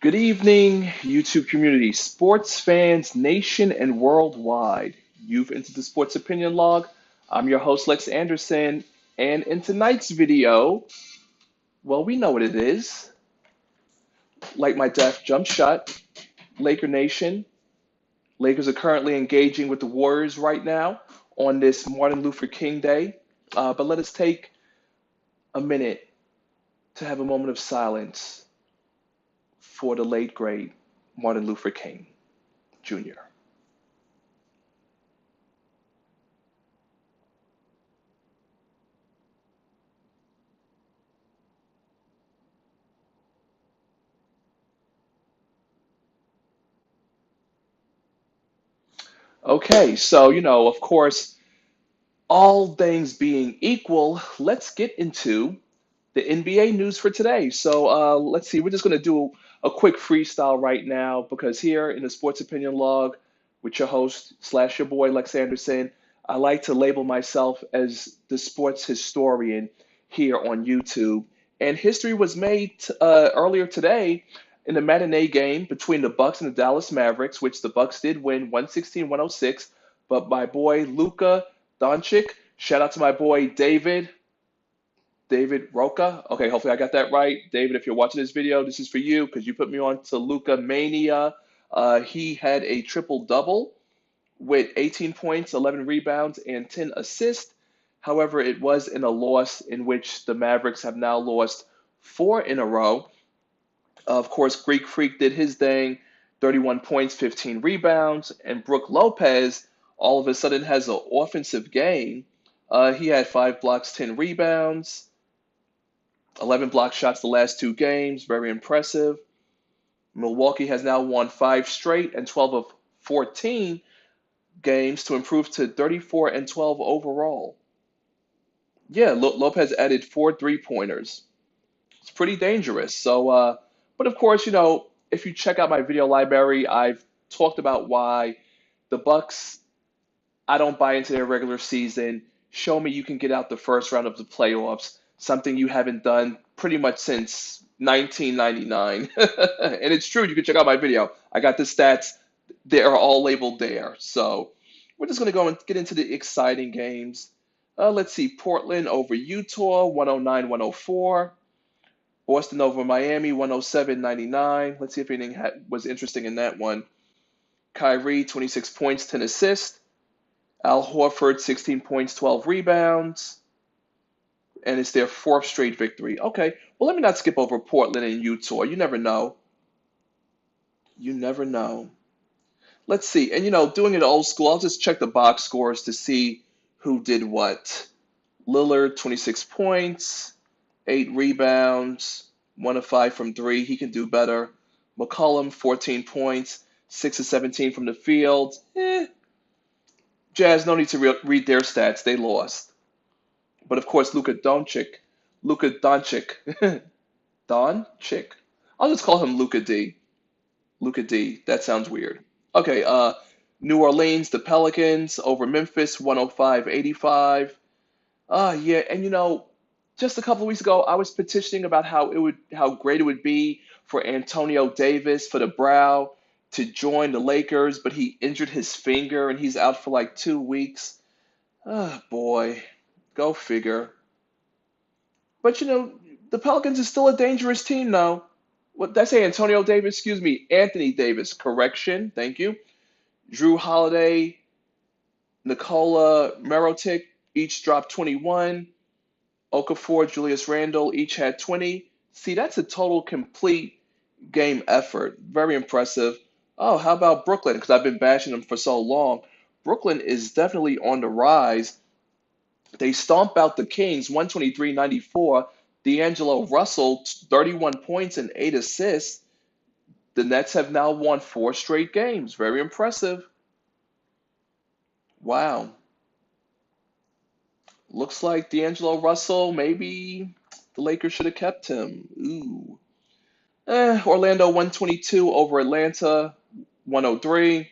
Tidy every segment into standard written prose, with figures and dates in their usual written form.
Good evening, YouTube community, sports fans, nation and worldwide. You've entered the Sports Opinion Log. I'm your host, Lex Anderson, and in tonight's video, well, we know what it is. Like my death jump shot, Laker Nation. Lakers are currently engaging with the Warriors right now on this Martin Luther King Day. But let us take a minute to have a moment of silence for the late, great Martin Luther King Jr. Okay, so, of course, all things being equal, let's get into the NBA news for today. So, let's see, we're just going to do a quick freestyle right now because here in the Sports Opinion Log with your host slash your boy Lex Anderson, I like to label myself as the sports historian here on YouTube. And history was made earlier today in the matinee game between the Bucks and the Dallas Mavericks, which the Bucks did win 116-106. But my boy Luka Doncic, shout out to my boy David Roca. Okay, hopefully I got that right. David, if you're watching this video, this is for you because you put me on to Luca Mania. He had a triple double with 18 points, 11 rebounds, and 10 assists. However, it was in a loss in which the Mavericks have now lost four in a row. Of course, Greek Freak did his thing, 31 points, 15 rebounds, and Brook Lopez all of a sudden has an offensive game. He had 5 blocks, 10 rebounds, 11 block shots the last two games. Very impressive. Milwaukee has now won 5 straight and 12 of 14 games to improve to 34 and 12 overall. Yeah, Lopez added 4 3-pointers. It's pretty dangerous. So, but of course, if you check out my video library, I've talked about why the Bucks, I don't buy into their regular season. Show me you can get out the first round of the playoffs, something you haven't done pretty much since 1999. And it's true, you can check out my video. I got the stats, they are all labeled there. So we're just going to go and get into the exciting games. Let's see, Portland over Utah, 109-104. Boston over Miami, 107-99. Let's see if anything was interesting in that one. Kyrie, 26 points, 10 assists. Al Horford, 16 points, 12 rebounds. And it's their fourth straight victory. Okay, well, let me not skip over Portland and Utah. You never know. You never know. Let's see. And, doing it old school, I'll just check the box scores to see who did what. Lillard, 26 points, 8 rebounds, 1 of 5 from 3. He can do better. McCollum, 14 points, 6 of 17 from the field. Jazz, no need to read their stats. They lost. But of course, Luka Doncic, Doncic. I'll just call him Luka D. Luka D. That sounds weird. Okay, New Orleans, the Pelicans over Memphis, 105-85. Yeah, and just a couple of weeks ago, I was petitioning about how great it would be for Antonio Davis for the Brow to join the Lakers, but he injured his finger and he's out for like 2 weeks. Oh boy, go figure. But the Pelicans is still a dangerous team though. What did I say? Antonio Davis, excuse me, Anthony Davis. Correction, thank you. Drew Holiday, Nikola Mirotic each dropped 21. Okafor, Julius Randle each had 20. See, that's a total complete game effort. Very impressive. Oh, how about Brooklyn? Because I've been bashing them for so long. Brooklyn is definitely on the rise. They stomp out the Kings 123-94. D'Angelo Russell, 31 points and 8 assists. The Nets have now won 4 straight games. Very impressive. Wow. Looks like D'Angelo Russell, maybe the Lakers should have kept him. Ooh. Orlando 122 over Atlanta 103.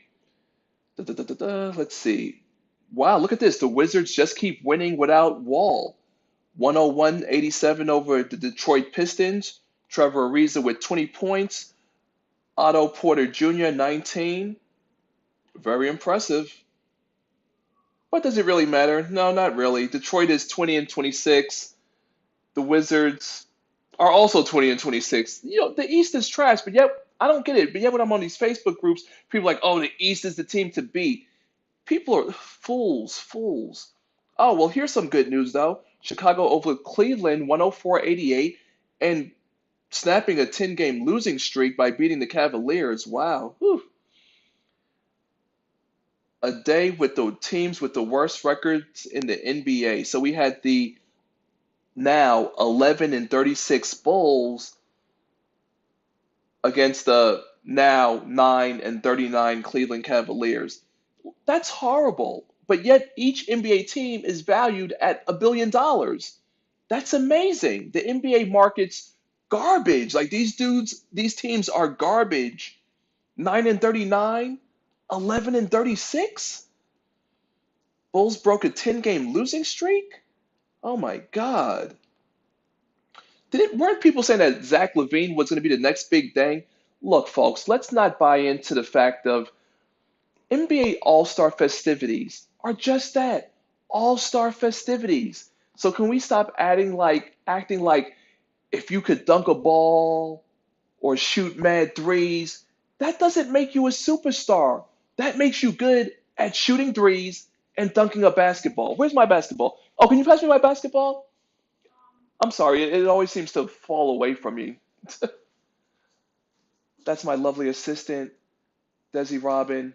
Let's see. Wow, look at this. The Wizards just keep winning without Wall. 101-87 over the Detroit Pistons. Trevor Ariza with 20 points. Otto Porter Jr., 19. Very impressive. But does it really matter? No, not really. Detroit is 20 and 26. The Wizards are also 20 and 26. The East is trash, but yet I don't get it. But yet when I'm on these Facebook groups, people are like, oh, the East is the team to beat. People are fools, fools. Oh, well, here's some good news, though. Chicago over Cleveland 104-88 and snapping a 10-game losing streak by beating the Cavaliers. Wow. Whew. A day with the teams with the worst records in the NBA. So we had the now 11 and 36 Bulls against the now 9 and 39 Cleveland Cavaliers. That's horrible. But yet each NBA team is valued at $1 billion. That's amazing. The NBA market's garbage. Like these teams are garbage. 9 and 39, 11 and 36. Bulls broke a 10-game losing streak? Oh my God. Weren't people saying that Zach LaVine was going to be the next big thing? Look, folks, let's not buy into the fact of NBA All-Star festivities are just that, All-Star festivities. So can we stop acting like if you could dunk a ball or shoot mad threes, that doesn't make you a superstar. That makes you good at shooting threes and dunking a basketball. Where's my basketball? Oh, can you pass me my basketball? I'm sorry, it always seems to fall away from me. That's my lovely assistant, Desi Robin.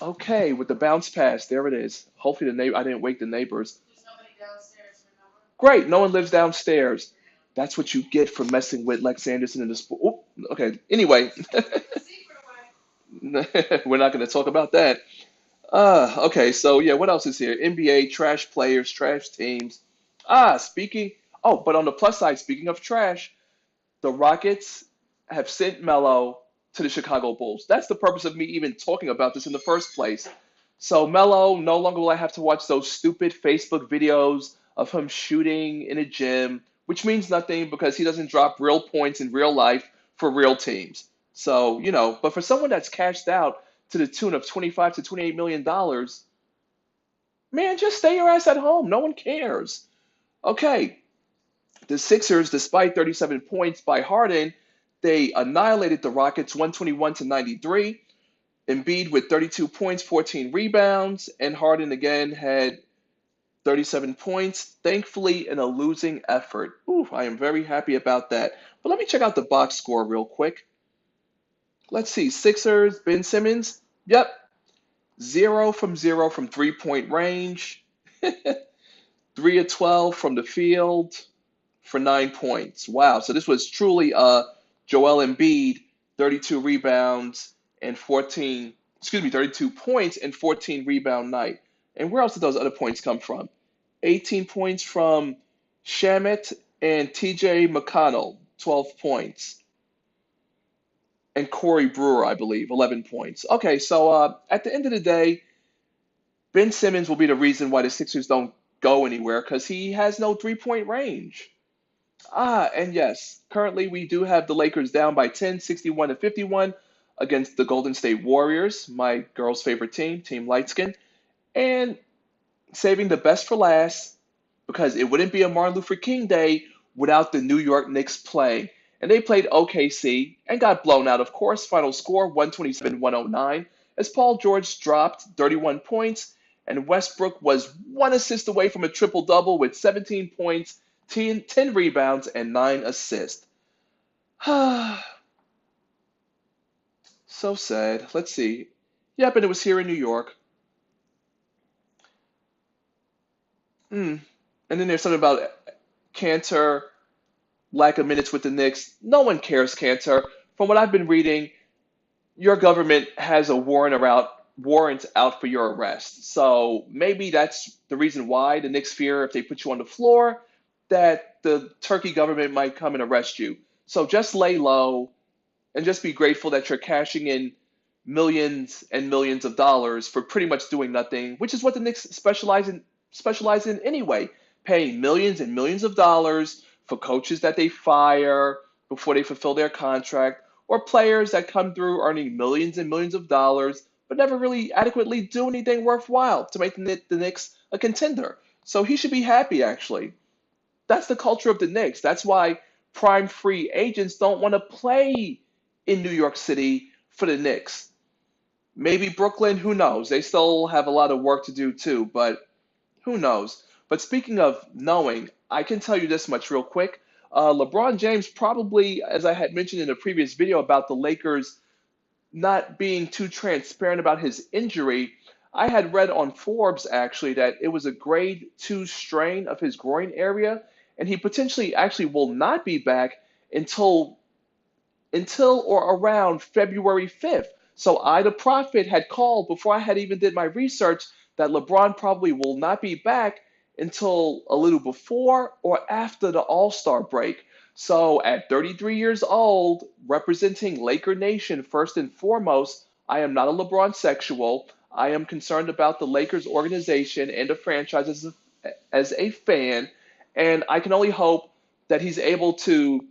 Okay, with the bounce pass, there it is. Hopefully I didn't wake the neighbors. Great, no one lives downstairs. That's what you get for messing with Lex Anderson in the sport. Okay, anyway, we're not going to talk about that. Okay, so yeah, what else is here? NBA trash players, trash teams. Speaking. Oh, but on the plus side, speaking of trash, the Rockets have sent Melo to the Chicago Bulls. That's the purpose of me even talking about this in the first place. So Melo, no longer will I have to watch those stupid Facebook videos of him shooting in a gym, which means nothing because he doesn't drop real points in real life for real teams. So, but for someone that's cashed out to the tune of 25 to $28 million, man, just stay your ass at home. No one cares. Okay, the Sixers, despite 37 points by Harden, they annihilated the Rockets 121 to 93. Embiid with 32 points, 14 rebounds, and Harden again had 37 points, thankfully in a losing effort. Ooh, I am very happy about that. But let me check out the box score real quick. Let's see. Sixers, Ben Simmons. Yep. 0 from 3-point range. 3 of 12 from the field for 9 points. Wow. So this was truly Joel Embiid, 32 rebounds and 32 points and 14 rebound night. And where else did those other points come from? 18 points from Shamet and TJ McConnell, 12 points. And Corey Brewer, I believe, 11 points. Okay, so at the end of the day, Ben Simmons will be the reason why the Sixers don't go anywhere because he has no 3-point range. And yes, currently we do have the Lakers down by 10, 61 to 51 against the Golden State Warriors, my girl's favorite team, Team Lightskin. And saving the best for last because it wouldn't be a Martin Luther King Day without the New York Knicks playing. And they played OKC and got blown out, of course. Final score 127-109 as Paul George dropped 31 points and Westbrook was one assist away from a triple-double with 17 points, 10 rebounds, and 9 assists. So sad. Let's see. Yep, and it was here in New York. And then there's something about Cantor, lack of minutes with the Knicks. No one cares, Cantor. From what I've been reading, your government has a warrant out for your arrest. So maybe that's the reason why the Knicks fear if they put you on the floor that the Turkey government might come and arrest you. So just lay low and just be grateful that you're cashing in millions and millions of dollars for pretty much doing nothing, which is what the Knicks specialize in anyway, paying millions and millions of dollars for coaches that they fire before they fulfill their contract, or players that come through earning millions and millions of dollars but never really adequately do anything worthwhile to make the Knicks a contender. So he should be happy, actually. That's the culture of the Knicks. That's why prime free agents don't want to play in New York City for the Knicks. Maybe Brooklyn, who knows? They still have a lot of work to do too, but who knows? But speaking of knowing, I can tell you this much real quick. LeBron James probably, as I had mentioned in a previous video about the Lakers not being too transparent about his injury, I had read on Forbes actually that it was a grade 2 strain of his groin area, and he potentially actually will not be back until or around February 5th. So I, the prophet, had called before I had even did my research that LeBron probably will not be back until a little before or after the All-Star break. So at 33 years old, representing Laker Nation first and foremost, I am not a LeBron sexual. I am concerned about the Lakers organization and the franchise as a fan, and I can only hope that he's able to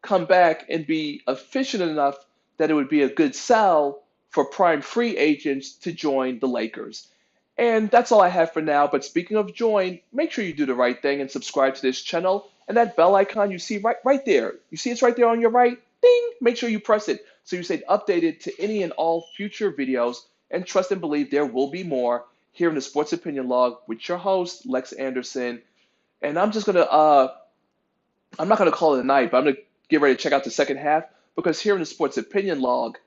come back and be efficient enough that it would be a good sell for prime free agents to join the Lakers. And that's all I have for now. But speaking of join, make sure you do the right thing and subscribe to this channel. And that bell icon you see right there. You see it's right there on your right? Ding! Make sure you press it so you stay updated to any and all future videos. And trust and believe there will be more here in the Sports Opinion Log with your host, Lex Anderson. And I'm not gonna call it a night, but I'm gonna get ready to check out the second half because here in the Sports Opinion Log,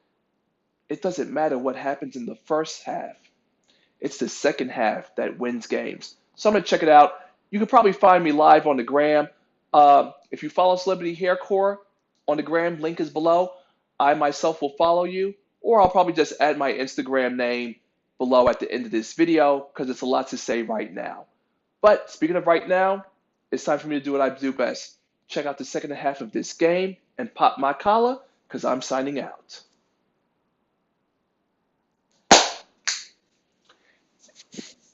it doesn't matter what happens in the first half. It's the second half that wins games. So I'm gonna check it out. You can probably find me live on the gram. If you follow Celebrity Haircore on the gram, link is below. I myself will follow you, or I'll probably just add my Instagram name below at the end of this video because it's a lot to say right now. But speaking of right now, it's time for me to do what I do best. Check out the second half of this game and pop my collar because I'm signing out.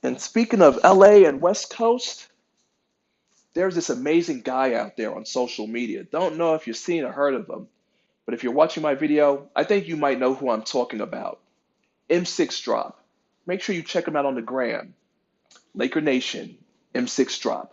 And speaking of LA and West Coast, there's this amazing guy out there on social media. Don't know if you've seen or heard of him, but if you're watching my video, I think you might know who I'm talking about. M6 Drop. Make sure you check him out on the gram. Laker Nation, M6 Drop.